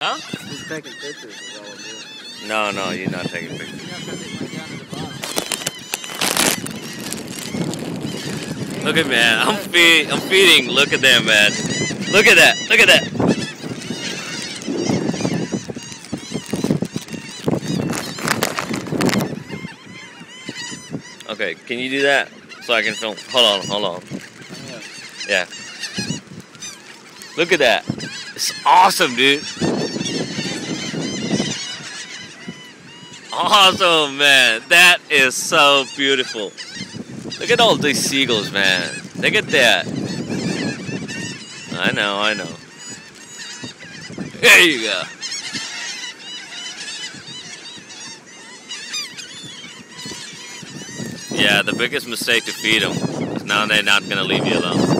Huh? He's taking pictures is all I'm doing. No, you're not taking pictures. Look at man, I'm feeding. Look at them, man. Look at that. Look at that. Okay, can you do that so I can film? Hold on. Yeah. Look at that. It's awesome, dude. Awesome, man. That is so beautiful. Look at all these seagulls, man. Look at that. I know. There you go. Yeah, the biggest mistake to feed them is now they're not going to leave you alone.